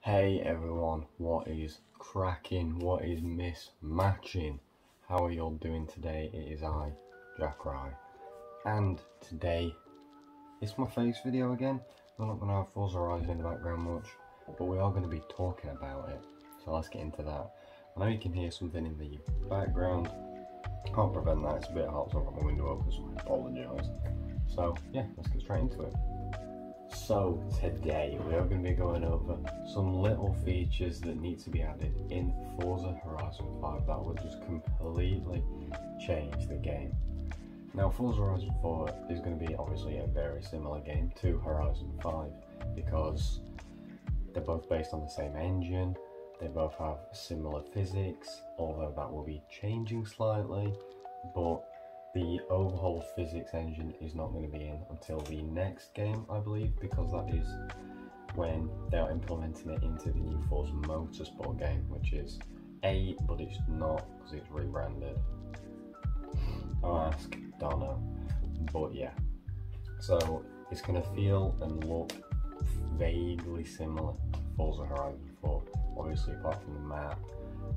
Hey everyone, what is cracking? What is mismatching? How are you all doing today? It is I, Khry, and today it's my face video again. We're not going to have Forza Horizon in the background much, but we are going to be talking about it, so let's get into that. I know you can hear something in the background, can't prevent that, it's a bit hot so I've got my window open, so I apologise. So yeah, let's get straight into it. So today we are going to be going over some little features that need to be added in Forza Horizon 5 that will just completely change the game. Now Forza Horizon 4 is going to be obviously a very similar game to Horizon 5 because they're both based on the same engine, they both have similar physics, although that will be changing slightly, but the overhaul physics engine is not going to be in until the next game, I believe, because that is when they're implementing it into the new Forza Motorsport game, which is 8, but it's not because it's rebranded. I'll ask, don't know, but yeah. So it's going to feel and look vaguely similar to Forza Horizon 4, obviously apart from the map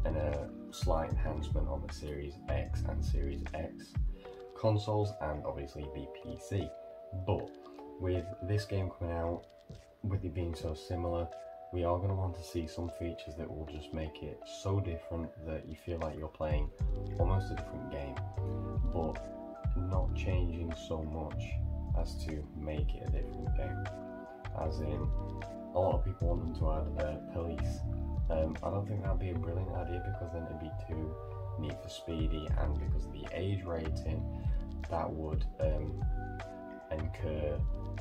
and a slight enhancement on the Series X and Series X consoles and obviously the PC. But with this game coming out, with it being so similar, we are going to want to see some features that will just make it so different that you feel like you're playing almost a different game, but not changing so much as to make it a different game. As in, a lot of people want them to add police. I don't think that'd be a brilliant idea because then it'd be too Need for Speedy, and because of the age rating, that would incur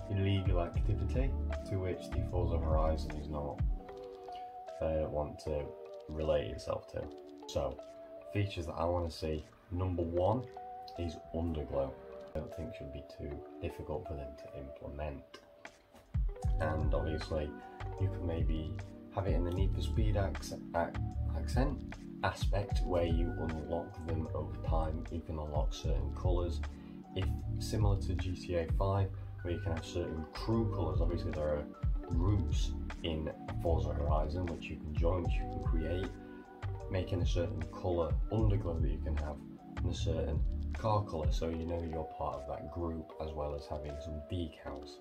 illegal activity to which the Forza Horizon is not want to relate itself to. So, features that I want to see, number one is underglow. I don't think should be too difficult for them to implement. And obviously, you could maybe have it in the Need for Speed accent aspect where you unlock them over time. You can unlock certain colours, if similar to GTA 5 where you can have certain crew colours. Obviously there are groups in Forza Horizon which you can join, which you can create, making a certain colour underglow that you can have in a certain car colour, so you know you're part of that group, as well as having some decals.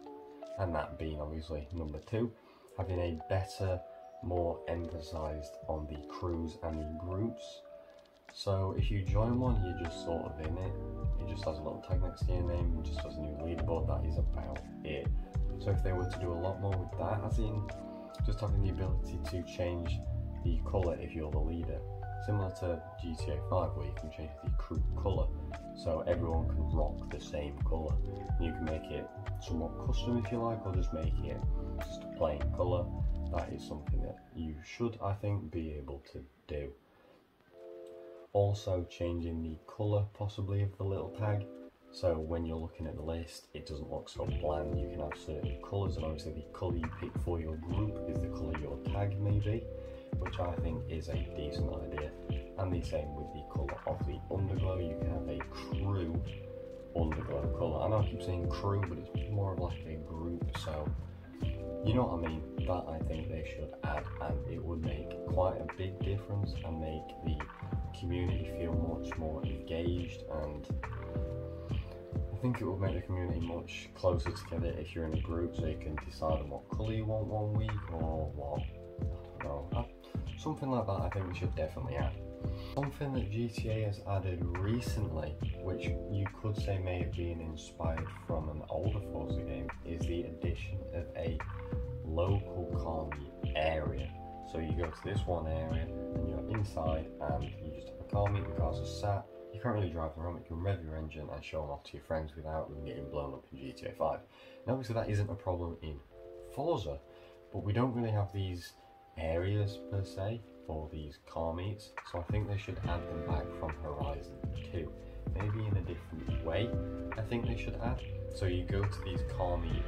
And that being obviously number two, having a better, more emphasised on the crews and the groups. So if you join one, you're just sort of in it. It just has a little tag next to your name and just has a new leaderboard. That is about it. So if they were to do a lot more with that, as in just having the ability to change the colour if you're the leader, similar to GTA 5 where you can change the crew colour so everyone can rock the same colour. You can make it somewhat custom if you like, or just make it just a plain colour. That is something that you should, I think, be able to do. Also changing the colour possibly of the little tag, so when you're looking at the list it doesn't look so bland. You can have certain colours, and obviously the colour you pick for your group is the colour your tag may be, which I think is a decent idea. And the same with the colour of the underglow. You can have a crew underglow colour. I know I keep saying crew, but it's more of like a group, so you know what I mean. That I think they should add, and it would make quite a big difference and make the community feel much more engaged, and I think it would make the community much closer together if you're in a group, so you can decide on what colour you want one week or what, I don't know, something like that. I think we should definitely add. Something that GTA has added recently, which you could say may have been inspired from an older Forza game, is the addition of a local car meet area. So you go to this one area and you're inside and you just have a car meet, the cars are sat, you can't really drive them around, you can rev your engine and show them off to your friends without them getting blown up in GTA 5. Now obviously that isn't a problem in Forza, but we don't really have these areas per se for these car meets, so I think they should add them back from Horizon 2. Maybe in a different way, I think they should add. So you go to these car meet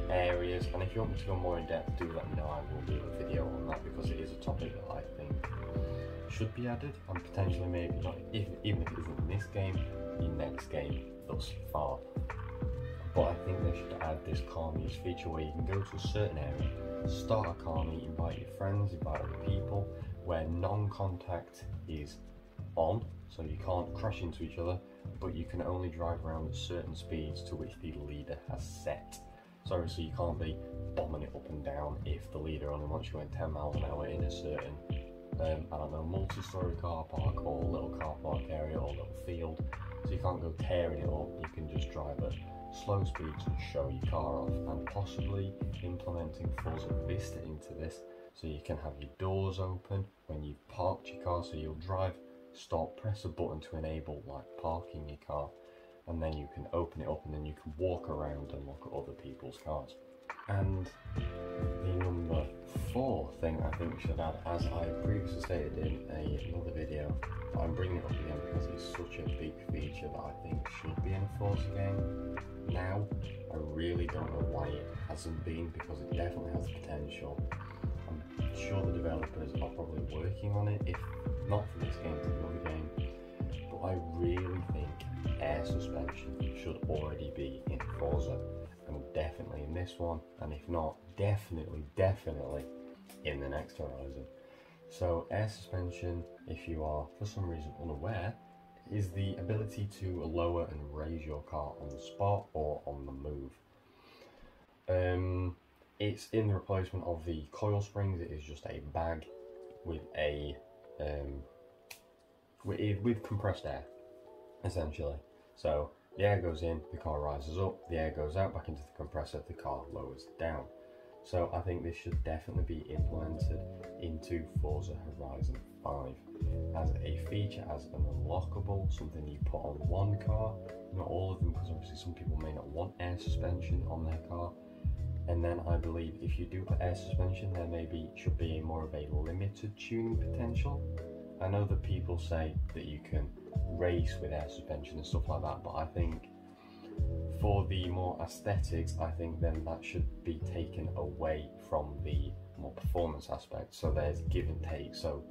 areas, and if you want me to go more in depth, do let me know. I will do a video on that because it is a topic that I think should be added, and potentially maybe not, even if it isn't in this game, the next game thus far. but I think they should add this car meets feature where you can go to a certain area, start a car meet, invite your friends, invite other people, where non-contact is on, so you can't crash into each other, but you can only drive around at certain speeds to which the leader has set. So obviously you can't be bombing it up and down if the leader only wants you going 10 miles an hour in a certain, I don't know, multi-storey car park or little car park area or little field. So you can't go tearing it up, you can just drive at slow speeds and show your car off, and possibly implementing Forza Vista into this, so you can have your doors open when you've parked your car, so you'll drive, stop, press a button to enable like parking your car, and then you can open it up and then you can walk around and look at other people's cars. And the number 4 thing I think we should add, as I previously stated in another video, but I'm bringing it up again because it's such a big feature that I think should be in a Forza game now. I really don't know why it hasn't been, because it definitely has the potential. I'm sure the developers are probably working on it, if not for this game, for another game. But I really think air suspension should already be in Forza, and definitely in this one, and if not, definitely in the next Horizon. So air suspension, if you are for some reason unaware, is the ability to lower and raise your car on the spot or on the move. It's in the replacement of the coil springs. It is just a bag with a with compressed air, essentially. So the air goes in, the car rises up, the air goes out back into the compressor, the car lowers down. So I think this should definitely be implemented into Forza Horizon 5 as a feature, as an unlockable, something you put on one car, not all of them, because obviously some people may not want air suspension on their car. And then I believe if you do put air suspension, there maybe should be more of a limited tuning potential. I know that people say that you can race with air suspension and stuff like that, but I think for the more aesthetics, I think then that should be taken away from the more performance aspect. So there's give and take. So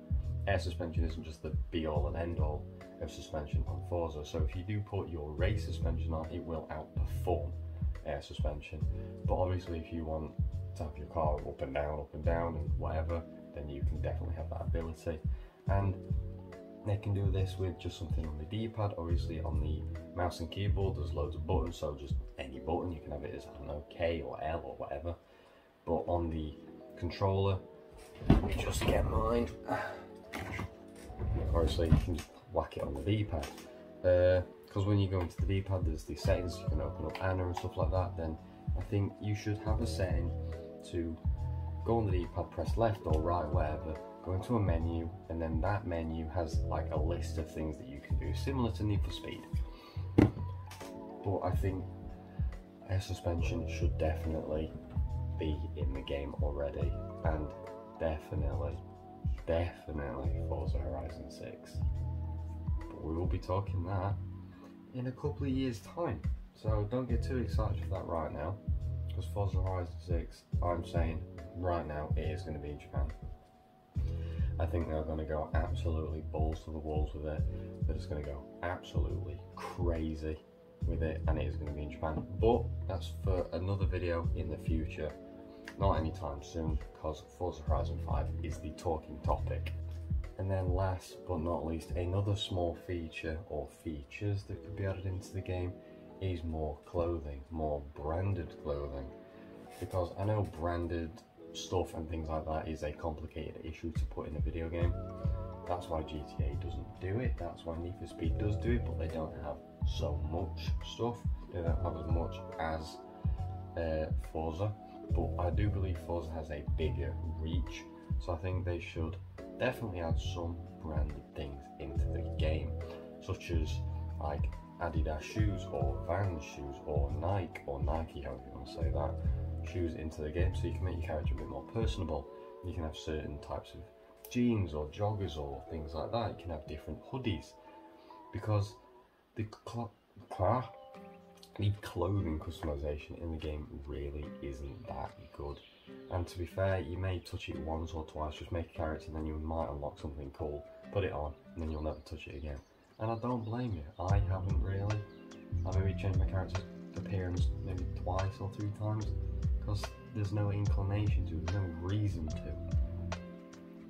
air suspension isn't just the be all and end all of suspension on Forza. So if you do put your race suspension on, it will outperform air suspension. But obviously if you want to have your car up and down and whatever, then you can definitely have that ability. And they can do this with just something on the D-pad. Obviously on the mouse and keyboard there's loads of buttons, so just any button, you can have it as, I don't know, K or L or whatever. But on the controller, let me just get mine. Obviously you can just whack it on the D-pad. Because when you go into the D-pad there's the settings, you can open up Anna and stuff like that. Then I think you should have a setting to go on the D-pad, press left or right, whatever, go into a menu, and then that menu has like a list of things that you can do, similar to Need for Speed. But I think air suspension should definitely be in the game already, and definitely Forza Horizon 6. But we will be talking that in a couple of years' time, so don't get too excited for that right now, because Forza Horizon 6, I'm saying right now, it is going to be in Japan. I think they're going to go absolutely balls to the walls with it. They're just going to go absolutely crazy with it, and it is going to be in Japan. But that's for another video in the future, not anytime soon, because Forza Horizon 5 is the talking topic. And then last but not least, another small feature or features that could be added into the game is more clothing, more branded clothing. Because I know branded stuff and things like that is a complicated issue to put in a video game. That's why GTA doesn't do it, that's why Need for Speed does do it, but they don't have so much stuff, they don't have as much as Forza. But I do believe Forza has a bigger reach, so I think they should definitely add some branded things into the game, such as like Adidas shoes or Vans shoes or Nike, however you want to say that, shoes into the game, so you can make your character a bit more personable. You can have certain types of jeans or joggers or things like that. You can have different hoodies, because the clothing customization in the game really isn't that good. And to be fair, you may touch it once or twice, just make a character, and then you might unlock something cool, put it on, and then you'll never touch it again. And I don't blame you, I haven't really. I maybe changed my character appearance maybe twice or 3 times, because there's no inclination to, there's no reason to.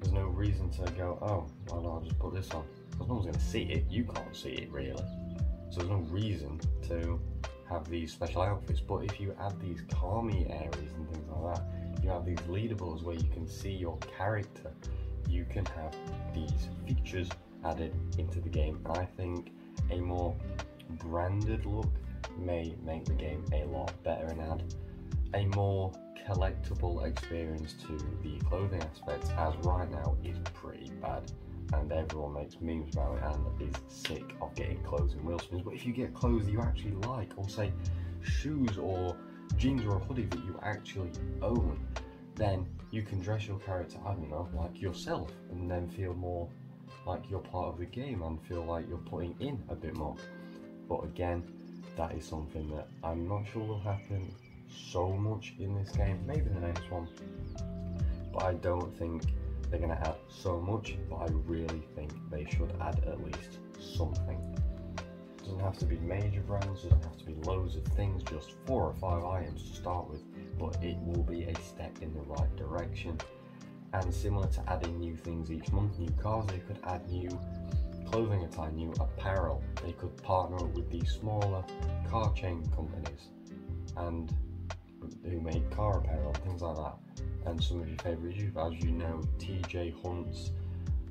There's no reason to go, oh, why don't I just put this on? Because no one's going to see it, you can't see it really. So there's no reason to have these special outfits. But if you add these car meet areas and things like that, you have these leaderboards where you can see your character, you can have these features added into the game. And I think a more branded look may make the game a lot better and add a more collectible experience to the clothing aspects, as right now is pretty bad and everyone makes memes about it and is sick of getting clothes in wheel spins. But if you get clothes you actually like, or say shoes or jeans or a hoodie that you actually own, then you can dress your character, I don't know, like yourself, and then feel more like you're part of the game and feel like you're putting in a bit more. But again, that is something that I'm not sure will happen so much in this game, maybe the next one, but I don't think they're going to add so much. But I really think they should add at least something. It doesn't have to be major brands, doesn't have to be loads of things, just 4 or 5 items to start with, but it will be a step in the right direction. And similar to adding new things each month, new cars, they could add new clothing attire, new apparel. They could partner up with these smaller car chain companies and who make car apparel, things like that. And some of your favourite YouTubers, as you know, TJ Hunt's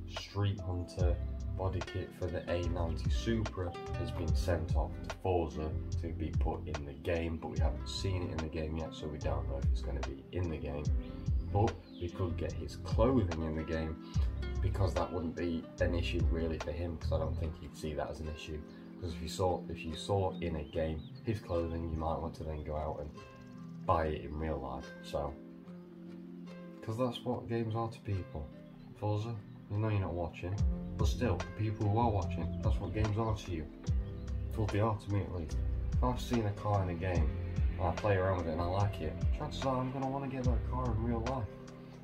Street Hunter body kit for the A90 Supra has been sent off to Forza to be put in the game, but we haven't seen it in the game yet, so we don't know if it's going to be in the game. But we could get his clothing in the game, because that wouldn't be an issue really for him, because I don't think he'd see that as an issue. Because if you saw in a game his clothing, you might want to then go out and buy it in real life. So, because that's what games are to people. Forza, you know you're not watching, but still, the people who are watching, that's what games are to you. Well, they are to me at least. If I've seen a car in a game and I play around with it and I like it, chances are I'm going to want to get that car in real life.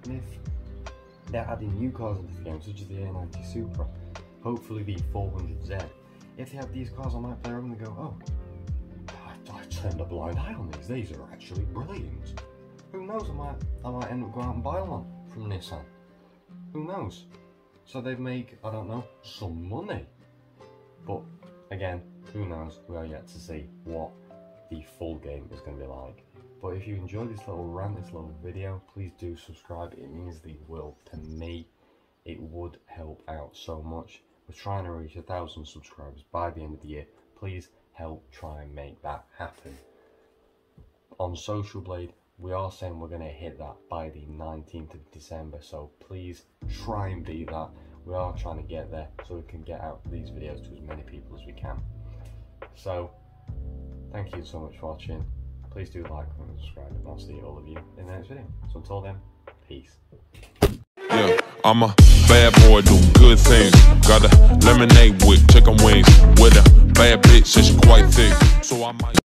And if they're adding new cars into the game, such as the A90 Supra, hopefully the 400Z, if they have these cars, I might play around and go, oh, I turned a blind eye on these. These are actually brilliant. Who knows? I might end up going out and buy one from Nissan. Who knows? So they make, I don't know, some money. But again, who knows? We are yet to see what the full game is going to be like. But if you enjoyed this little rant, this little video, please do subscribe. It means the world to me. It would help out so much. We're trying to reach 1,000 subscribers by the end of the year. Please help try and make that happen. On Social Blade, we are saying we're going to hit that by the 19th of December, so please try and beat that. We are trying to get there so we can get out these videos to as many people as we can. So, thank you so much for watching. Please do like, comment, and subscribe, and I'll see all of you in the next video. So until then, peace. Yeah, I'm a bad boy, do good things. Got a lemonade with chicken wings with a bad bitch, and she quite thick. So I might